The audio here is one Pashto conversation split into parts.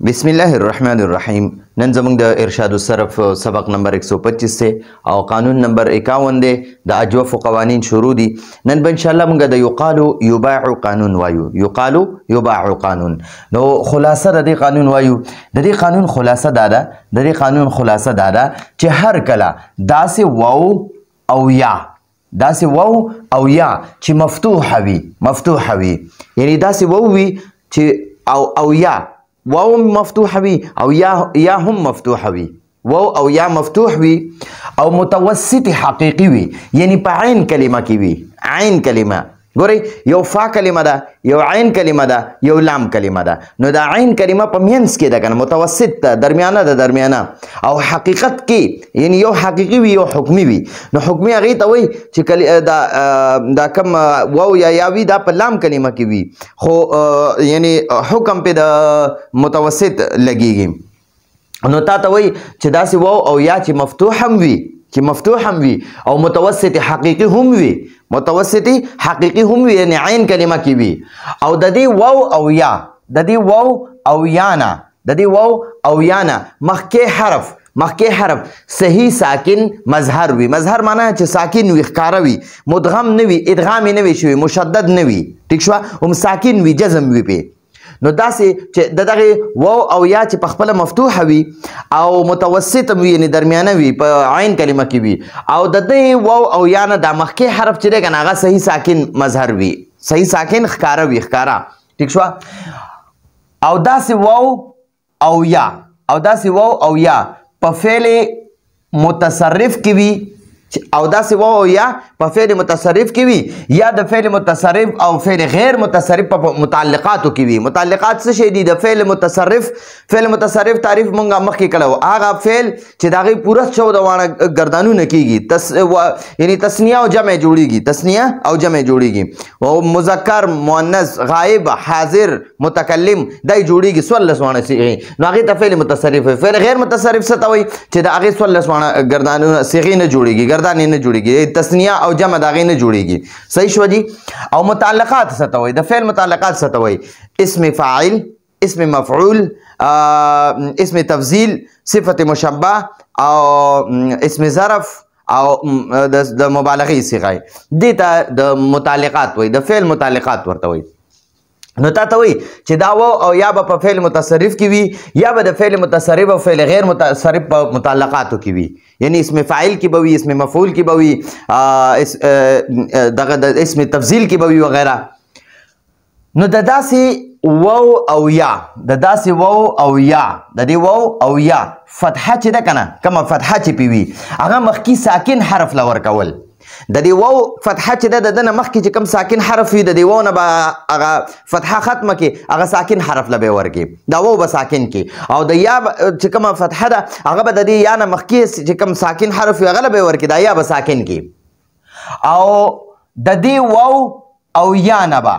بسم الله الرحمن الرحیم. نن زموږ د ارشاد الصرف سبق نمبر 125 سے او قانون نمبر 51 دی. د اجوف قوانین شروع دي. نن به ان شاء الله موږ د یقال یباع قانون وایو. یقال یباع قانون نو خلاصه د دې قانون وایو. د دې قانون خلاصه دا ده چې هر کله داسې واو او یا چې مفتوحه وي یعنی داسې واو وي چې او یا واو مفتوح وي او یا هم مفتوح وي واو او یا مفتوح وي او متوسط حقیقي وي یعنی په عین کلمه کې وي. عین کلمه ګورئ یو فا کلمه ده یو عین کلمه ده یو لام کلمه ده. نو دا عین کلمه په منځ کې ده کنه متوسط ده درمیانه او حقیقت کې یعنی یو حقیقي وي یو حکمي وي. نو حکمي هغې ته وایي چې دا کم واو یا وي دا په لام کلمه کې وي خو یعنی حکم په د متوسط لګیږي. نو تا ته وایي چې داسې واو او یا چې مفتوح هم وي او متوسط حقیقي هم وي یعنی عین کلمه کې وي او د دې واو او یا نه مخکې حرف صحیح ساکن مظهر وي. مظهر معنی چې ساکن وي ښکاره وي مدغم نه وي ادغام نه وي شوی مشدد نه وي ټیک شوه هم ساکن وي جزم وي پې. نو داسې چې دغه واو او یا چې په خپله مفتوحه وي او متوسط وي یعنی درمیانه وي په عین کلمه کې وي او د دې واو او یا نه دا مخکې حرف چې دی که نه هغه صحیح ساکن مظهر وي صحیح ساکن ښکاره وي ټیک شوه. او داسې واو او یا په فعل متصرف کې وي او داسې واو او یا په فعل متصرف کې وي یا د فعل متصرف او فعل غیر متصرف په متعلقاتو کې وي. متعلقات څه شی دي؟ د فعل متصرف تعریف مونږه مخکې کړی و. هغه فعل چې د هغې پوره 14 واړه ګردانونه کېږي یعنی تسنیه او جمع جوړیږي او مذکر مؤنث غایب حاضر متکلم دای جوړیږي 14 واړه صیغې. نو هغې ته فعل متصرف وي. فعل غیر متصرف څه ته وایي چې د هغې 14 واړه ګردانونه صیغې نه جوړیږي ګردانې نه جوړیږي تسنیه او جمع د هغې نه جوړیږي. صحیح شوه جی. او متعلقات څه ته وایي؟ د فعل متعلقات څه ته وایي؟ اسم فاعل اسم مفعول اسم تفضیل صفت مشبه او اسم ظرف او د مبالغې صیغه دې ته د متعلقات وایي. د فعل متعلقات ورته وایي. نو تا ته وایي چې دا واو او یا به په فعل متصرف کې وي یا به د فعل متصرف او فعل غیر متصرف په متعلقاتو کې وي. یعنی اسم فاعل کې به وي اسم مفعول کې به وي دغه د اسم تفضیل کې به وي وغیره. نو د داسې واو او یا د دې واو او یا فتحه چې ده که نه کومه فتحه چې پې وي هغه مخکې ساکن حرف له ورکول. د دې واو فتحه چې ده د ده نه مخکې چې کوم ساکن حرف وي د دې واو نه به هغه فتحه ختمه کې هغه ساکن حرف له به ورکړي دا واو به ساکن کې او د یا چې کومه فتحه ده هغه به د دې یا نه مخکې چې کوم ساکن حرف وي هغه له به ورکړي دا یا به ساکن کې او د دې واو او یا نه به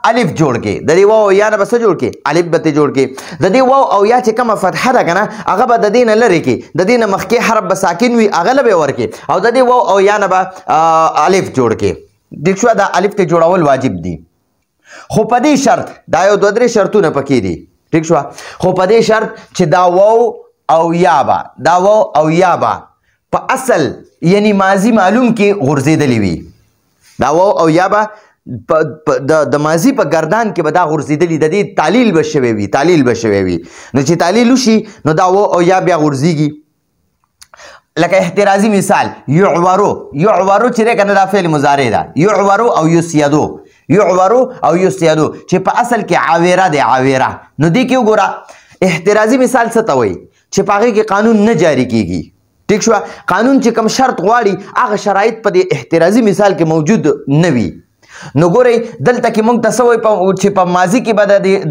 الف جوړ کې د دې واو او یا نه به څه جوړ کې الف به ته جوړ کې. د دې واو او یا چې کومه فتحه ده که نه هغه به د دې نه لرې کې د دې نه مخکې حرف به ساکن وي هغه له به ورکې او د دې واو او یا نه به الف جوړ کې. ټیک شوه. دا الف ته جوړول واجب دي خو په دې شرط دا یو 2-3 شرطونه پکې دي. ټیک شوه. خو په دې شرط چې دا واو او یا به په اصل یعنی ماضي معلوم کې غورځېدلې وي. دا واو او یا به د ماضي په ګردان کې به دا غورځېدلي د دې تعلیل به شوی وي. نو چې تعلیل وشي نو دا واو او یا بیا غورځېږي. لکه احترازي مثال یعورو چې دی که نه دا فعل مضارع ده. یعورو او یسیدو چې په اصل کې عاوره دی عاوره. نو دې کې وګوره احترازي مثال څه ته وایي چې په هغې کې قانون نه جاري کېږي. ټیک شوه. قانون چې کوم شرط غواړي هغه شرایط په دې احترازي مثال کې موجود نه وي. نو ګورئ دلته کې موږ ته څه وایي چې په ماضي کې به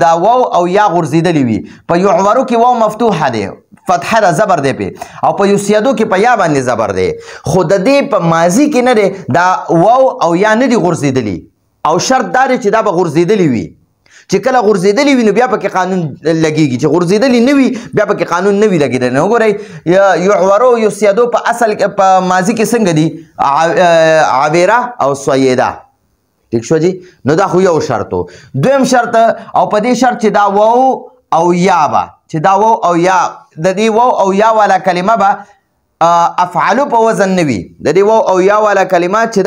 دا واو او یا غورځېدلي وي. په یعورو کې واو مفتوحه دی فتحه ده زبر دی پې او په یسیدو کې په یا باندې زبر دی خو د دې په ماضي کې نه دی دا واو او یا نه دي غورځېدلي او شرط دا دی چې دا به غورځېدلي وي. چې کله غورځېدلي وي نو بیا پکې قانون لګېږي چې غورځېدلي نه وي بیا پکې قانون نه وي لګېدلی. نو وګورئ یعورو یسیدو په اصل په ماضي کې څنګه دي عابره او سویده. ٹھیک شو جی. نو دا خو یو شرط و. دویم شرط او په دې شرط چې دا واو او یا با چې دا واو او یا د دې واو او یا والا کلمه به افعالو په وزن نوي د دې واو او یا والا کلمات چې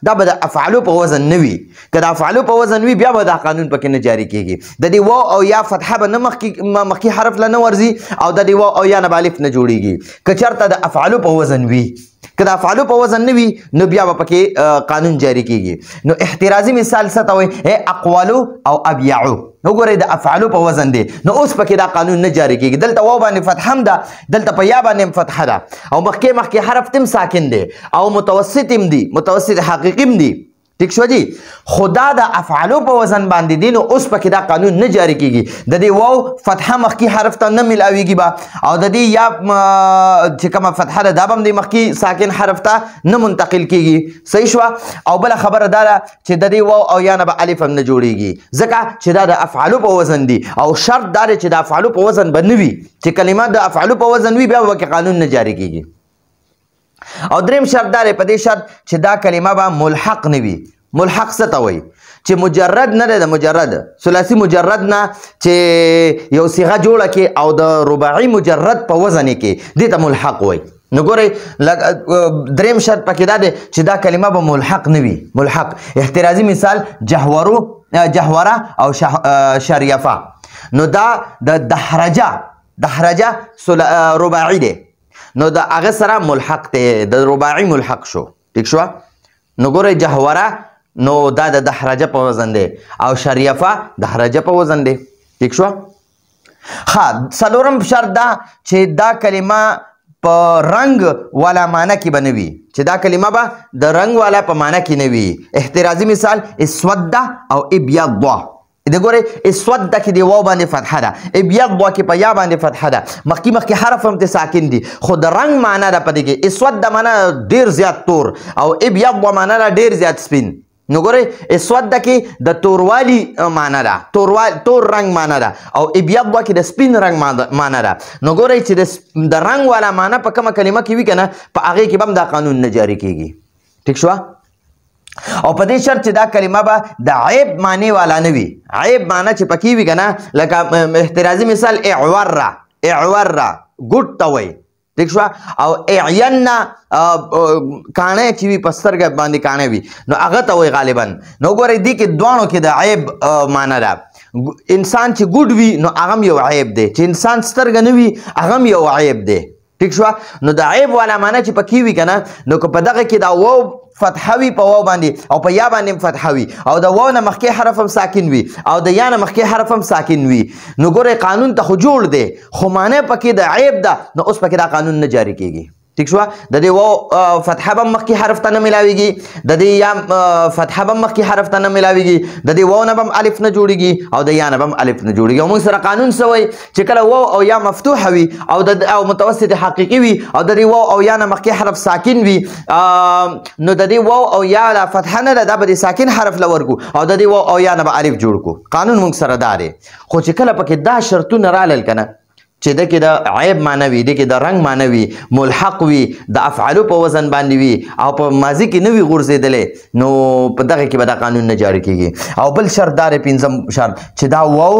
دا به د افعالو په وزن نوي که د افعالو په وزن وي بیا به دا قانون پکې نه جاری کیږي د دې واو او یا فتحه به نه مخکې حرف له نه ورځي او د دې واو او یا نه به الف نه جوړیږي که چېرته د افعالو په وزن وي که د افعالو په وزن نه وي نو بیا به پکې قانون جاری کیږي نو احترازي مثال څه ته وایي اقوالو او ابیعو وګورئ د افعالو په وزن دی نو اوس پکې دا قانون نه جاری کیږي دلته واو باندې فتحه هم ده دلته په یا باندې هم فتحه ده او مخکې حرف تم ساکن دی او متوسط هم دی متوسط حقیقي هم دی ٹھیک شو جی خدا د افعالو په وزن باندې دی نو اوس پکې دا قانون نه جاری کیږي د دې واو فتحه مخکې حرف ته نه ملاویږي با او د دې یا چې کومه فتحه ده دا به هم د مخکې ساکن حرف ته نه منتقل کیږي صحیح شوه او بله خبره دا ده چې د دې واو او یا نه به الف هم نه جوړیږي ځکه چې دا د افعالو په وزن دی او شرط دا دی چې د افعالو په وزن به نه وي چې کلمات د افعالو په وزن وي بیا به پکې قانون نه جاری کیږي او دریم شرط دا دی په دې شرط چې دا کلمه به ملحق نه وي ملحق څه ته وایي چې مجرد نه دی د مجرد ثلاثي مجرد نه چې یو صیغه جوړه کې او د رباعي مجرد په وزن کې دې ته ملحق وایي نو ګورئ دریم شرط پکې دا دی چې دا کلمه به ملحق نه وي ملحق احترازي مثال جهوره او شریفه نو دا د دحرجه رباعي دی نو د هغه سره ملحق دی د رباعي ملحق شو ٹھیک شو نو ګورئ جهوره نو دا د دحرجه په وزن دی او شریفه دحرجه په وزن دی ٹھیک شو ها څلورم شرط دا چې دا کلمه په رنگ والا معنی کې به نه وي چې دا کلمه به د رنگ والا په معنی کې نه وي احترازي مثال اسود او ابيض د ګورئ اسود کې دی واو باندې فتحه ده ابيض کې په یا باندې فتحه ده مخکې حرف هم ساکن دي خو د رنگ معنی ده په دې کې اسود د معنی ډیر زیات تور او ابيض معنی ده ډیر زیات سپین نو ګورئ اسود کې د توروالي معنی ده تور رنگ معنی ده او ابيض کې د سپین رنگ معنی ده نو ګورئ چې د رنگ والا معنی په کومه کلمه کې وي کنه په هغې کې به هم دا قانون نه جاری کیږي ٹھیک شوه او په دې شرط چې دا کلمه به د عیب معنی والا نه وي عیب معنی چې پکې وي کنه لکه احترازي مثال اعوره ګوټ ته وایي ٹھیک شو او اعینا کاڼه چې وي په سترګه باندې کاڼه وي نو هغه ته وایي غالبا نو ګورئ دې کې دواړو کې د عیب معنی ده انسان چې ګوډ وي نو هغه هم یو عیب دی چې انسان سترګه نه وي هغه هم یو عیب دی ٹھیک شو نو د عیب والا معنی چې پکې وي کنه نو که په دغه کې دا واو فتحوي په واو باندې او په یا باندې فتحوي او د واو نه مخکې حرف هم ساکن وي او د یا نه مخکې حرف هم ساکن وي نو ګورئ قانون ته خو جوړ دی خو معنی پکې د عیب ده نو اوس پکې دا قانون نه جاری کیږي ٹھیک شو د دې واو فتحه به مخکې حرف ته نه ملاویږي د دې یا فتحه به مخکې حرف ته نه ملاویږي د دې واو نه به الف نه جوړیږي او د یا نه به الف نه جوړیږي او موږ سره قانون څه وایي چې کله واو او یا مفتوحه وي او متوسط حقیقي وي او د دې واو او یا نه مخکې حرف ساکن وي نو د دې واو او یا لا فتحه نه ده دا به د ساکن حرف له ورکو او د دې واو او یا نه به الف جوړ کو قانون موږ سره دا دی خو چې کله پکې دا شرطونه رالل کنه چې د کې د عیب معنی وي د کې د رنگ معنی وي ملحق وي د افعالو په وزن باندې وي او په ماضي کې نه وي غورځېدلی نو په دغه کې به دا قانون نه جاری کیږي او بل شرط دا دی پنځم شرط چې دا واو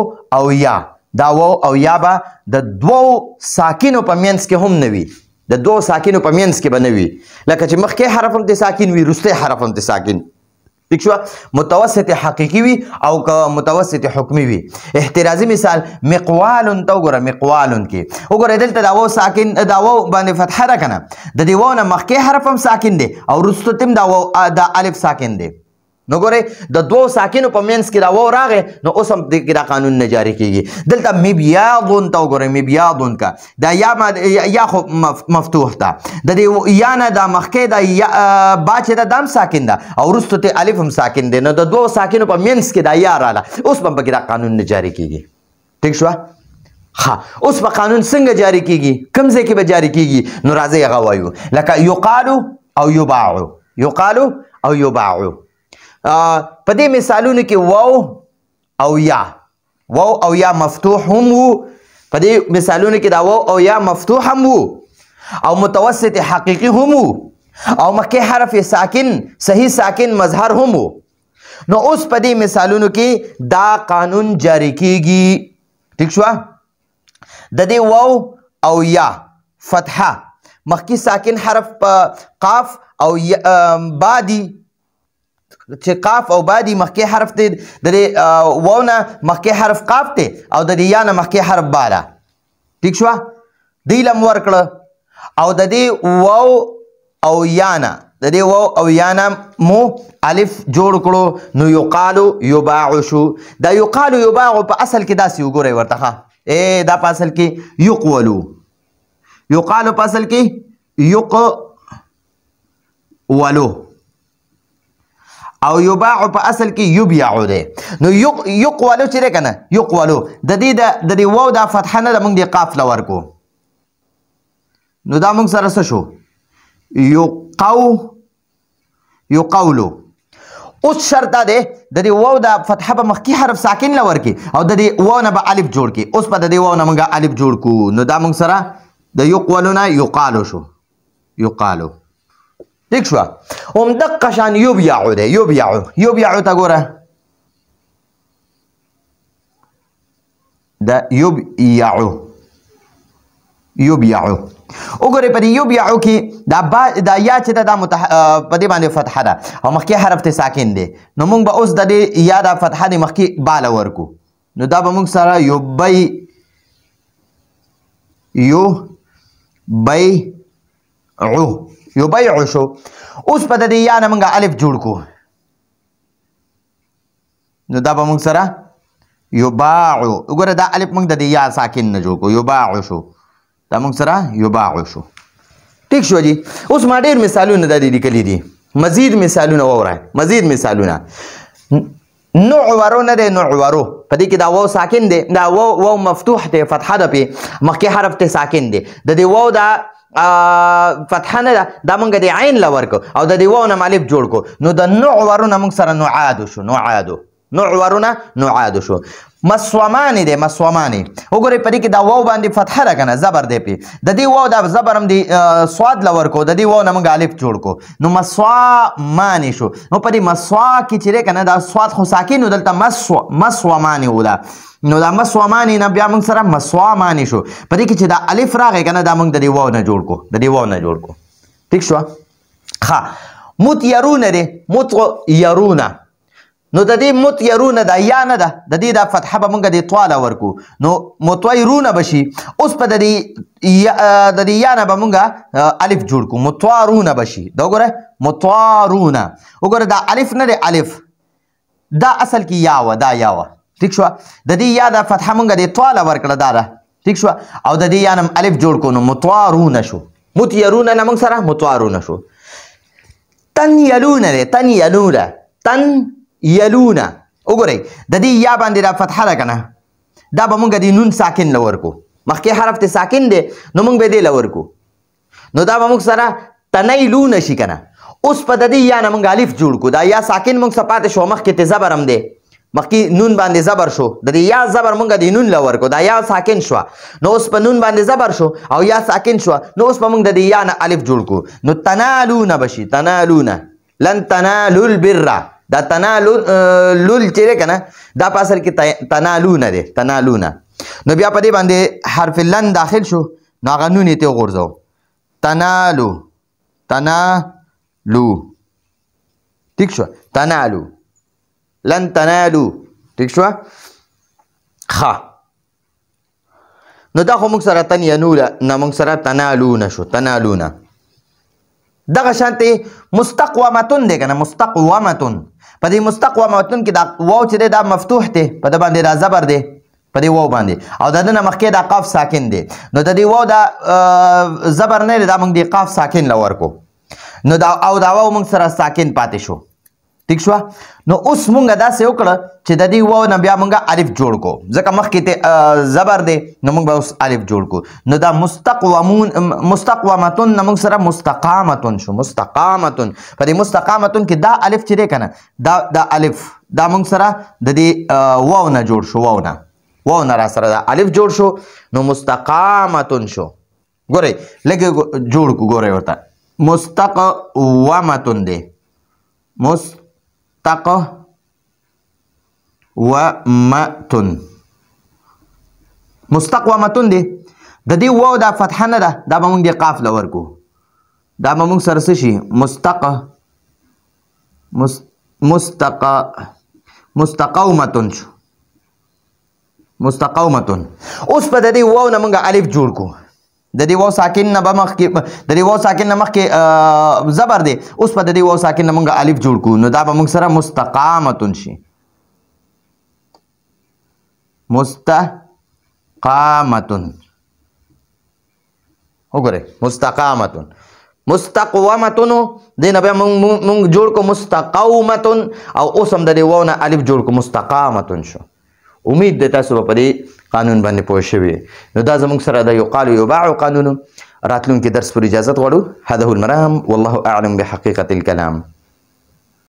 او یا به د دوو ساکنو په منځ کې هم نه وي د دوو ساکنو په منځ کې به نه وي لکه چې مخکې حرف هم د ساکن وي وروستی حرف هم د ساکن ٹھیک شو متوسط حقیقي وي او که متوسط حکمي وي احترازي مثال مقوال ته وګوره مقوال کې وګوره دلته دا واو ساکن دا واو باندې فتحه ده کنه د دې واو نه مخکې حرف هم ساکن دی او وروسته تم دا الف ساکن دی نو ګورئ د دوو ساکنو په منځ کې دا واو راغی نو اوس هم دا قانون نه جاری کیږي دلته مبیاضون ته وګورئ مبیاضون کا دا یا خو مفتوح ده د دې یا نه دا مخکې دا با چې دا دام ساکن ده او وروسته ته الف هم ساکن دی نو د دوو ساکنو په منځ کې دا یا راغله اوس هم پکې دا قانون نه جاری کیږي ٹھیک شو ها اوس په قانون څنګه جاری کیږي کوم ځای کې به جاری کیږي نو راځئ هغه وایو لکه یقالو او یباعو په دې مثالونو کې واو او یا مفتوح هم وو په دې مثالونو کې دا واو او یا مفتوح هم وو او متوسط حقیقي هم وو او مخکې حرف ساکن صحیح ساکن مظهر هم وو نو اوس په دې مثالونو کې دا قانون جاری کیږي ٹھیک شو د دې واو او یا فتحه مخکې ساکن حرف قاف او با دي چې قاف او با دي مخکې حرف دی د دې واو نه مخکې حرف قاف دی او د دې یا نه مخکې حرف با ده ټیک شوه دی لم ورکړه او د دې واو او یا نه د دې واو او یا نه مو الف جوړ کړو نو یقالو یباع شو دا یقالو یباع په اصل کې داسې وګورئ ورته دا په اصل کې یقولو یقالو په اصل کې یقولو او یباع په اصل کې یبیع دی نو یقولو چې دی که نه یقولو د دې واو دا فتحه نه ده موږ دې قاف له ورکو نو دا موږ سره څه شو یقولو اوس شرط دا دی د دې واو دا فتحه به مخکې حرف ساکن له ورکې او د دې واو نه به الف جوړ کړي اوس به د دې واو نه موږ الف جوړ کړو نو دا موږ سره د یقولو نه یقالو شو یقالو ٹھیک شو همدقه شان یبیعو دی یبیعو ته ګوره دا یبیعو وګورئ په دې یبیعو کې دا یا چې ده دا په دې باندې فتحه ده او مخکې حرف ته ساکن دی نو موږ به اوس د دې یا دا فتحه دې مخکې باله ورکو نو دا به موږ سره یبیع شو اوس په د دې یا نه موږ الف جوړ کو نو دا به موږ سره یباع وګوره دا الف موږ د دې یا ساکن نه جوړ کو یباع شو دا موږ سره یباع شو ٹھیک شو جی اوس ما ډېر مثالونه د دې لیکلي دي مزید مثالونه واورئ مزید مثالونه نعورو نه دی نعورو په دې کې دا واو ساکن دی دا واو مفتوح دی فتحه ده پې مخکې حرف ته ساکن دی د دې واو دا فتحه نه ده دا موږ د عین له ورکو او د دې واو نه الف جوړ کو نو د نعورو نه موږ سره نعادو شو نعورو نه نعادو شو مسومانی دی مسومانی وګورئ په دې کې دا واو باندې فتحه ده که نه زبر دی پې د دې واو دا زبر هم دی سواد له ورکو د دې واو نه موږ الف جوړ کو نو مسومانی شو نو په دې مسوا کې چې دی که نه دا سواد خو ساکن و دلته مسومانی و ده نو دا مسومانی نه بیا موږ سره مسومانی شو په دې کې چې دا الف راغی که نه دا موږ د دې واو نه جوړ کو ټیک شوه ښه متیرونه دی متیرونه نو د دې متیرونه دا یا نه ده د دې دا فتحه به موږ د طواله ورکو نو متویرونه به شي اوس په د دې یا نه به موږ الف جوړ کړو متوارونه به شي دا وګوره متوارونه وګوره دا الف نه دی الف دا اصل کې یا وه دا یا وه ٹھیک شوه د دې یا دا فتحه موږ د طواله ورکړه دا ده ټیک شوه او د دې یا نه الف جوړ کړو نو متوارونه شو متیرونه نه موږ سره متوارونه شو تنیلونه دی یلونه وګورئ د دې یا باندې دا فتحه ده که نه دا به موږ د نون ساکن له ورکو مخکې حرف ته ساکن دی نو موږ به دې له ورکو نو دا به موږ سره تنیلونه شي که نه اوس په د دې یا نه موږ الف جوړ کو دا یا ساکن موږ څه پاتې شو مخکې ته زبر هم دی مخکې نون باندې زبر شو د دې یا زبر موږ د نون له ورکو دا یا ساکن شوه نو اوس په نون باندې زبر شو او یا ساکن شوه نو اوس به موږ د دې یا نه الف جوړ کو نو تنالونه به شي تنالونه لن تنالوا البر دا تنالون لول چې دی که نه دا په اصل کې تنالونه دی تنالونه نو بیا په دې باندې حرف لن داخل شو نو هغه نون یې ته وغورځو تنالو ټیک شوه تنالو لن تنالو ټیک شوه ښه نو دا خو موږ سره تنینوله نه موږ سره تنالونه شو تنالونه دغه شانتې مستقومتون دی که نه مستقومتون په دې مستقومتون کې دا واو چې دی دا مفتوح دی په ده باندې دا زبر دی په دې واو باندې او د ده نه مخکې دا قاف ساکن دی نو د دې واو دا زبر نه دی دا موږ د قاف ساکن له ورکو نو دا او دا واو موږ سره ساکن پاتې شو ٹھیک شوه نو اوس مونږ داسې وکړه چې د دې واو نه بیا مونږ الف جوړ کو ځکه مخکې ته زبر دی نو مونږ به اوس الف جوړ کو نو دا مستقومتون نه مونږ سره مستقامتون شو مستقامتون په دې مستقامتون کې دا الف چې دی که نه دا الف دا مونږ سره د دې واو نه جوړ شو واو نه را سره دا الف جوړ شو نو مستقامتون شو ګورئ لږ جوړ کو ګورئ ورته مستقومتون دی مستقومتون مستقومتون دی د دې واو دا فتحه نه ده دا به موږ د قاف له ورکو دا به موږ سره څه شي مستقومتون شو مستقومتون اوس په د دې واو نه موږ الف جوړ کو د دې واو ساکن نه به مخکې د دې واو ساکن نه مخکې زبر دی اوس په د دې واو ساکن نه موږ الف جوړ کو نو دا به موږ سره مستقامتون شي مستقامتون وګورئ مستقامتون مستقومتون دینه به موږ جوړ کو مستقومتون او اوس هم د دې واو نه الف جوړ کو مستقامتون شو امید ده تاسو په دې قانون باندې پوه شوي نو دا زموږ سره د یقال یباع قانون راتلونکي درس پر اجازت غواړو هذا هو المرام والله اعلم بحقیقة الكلام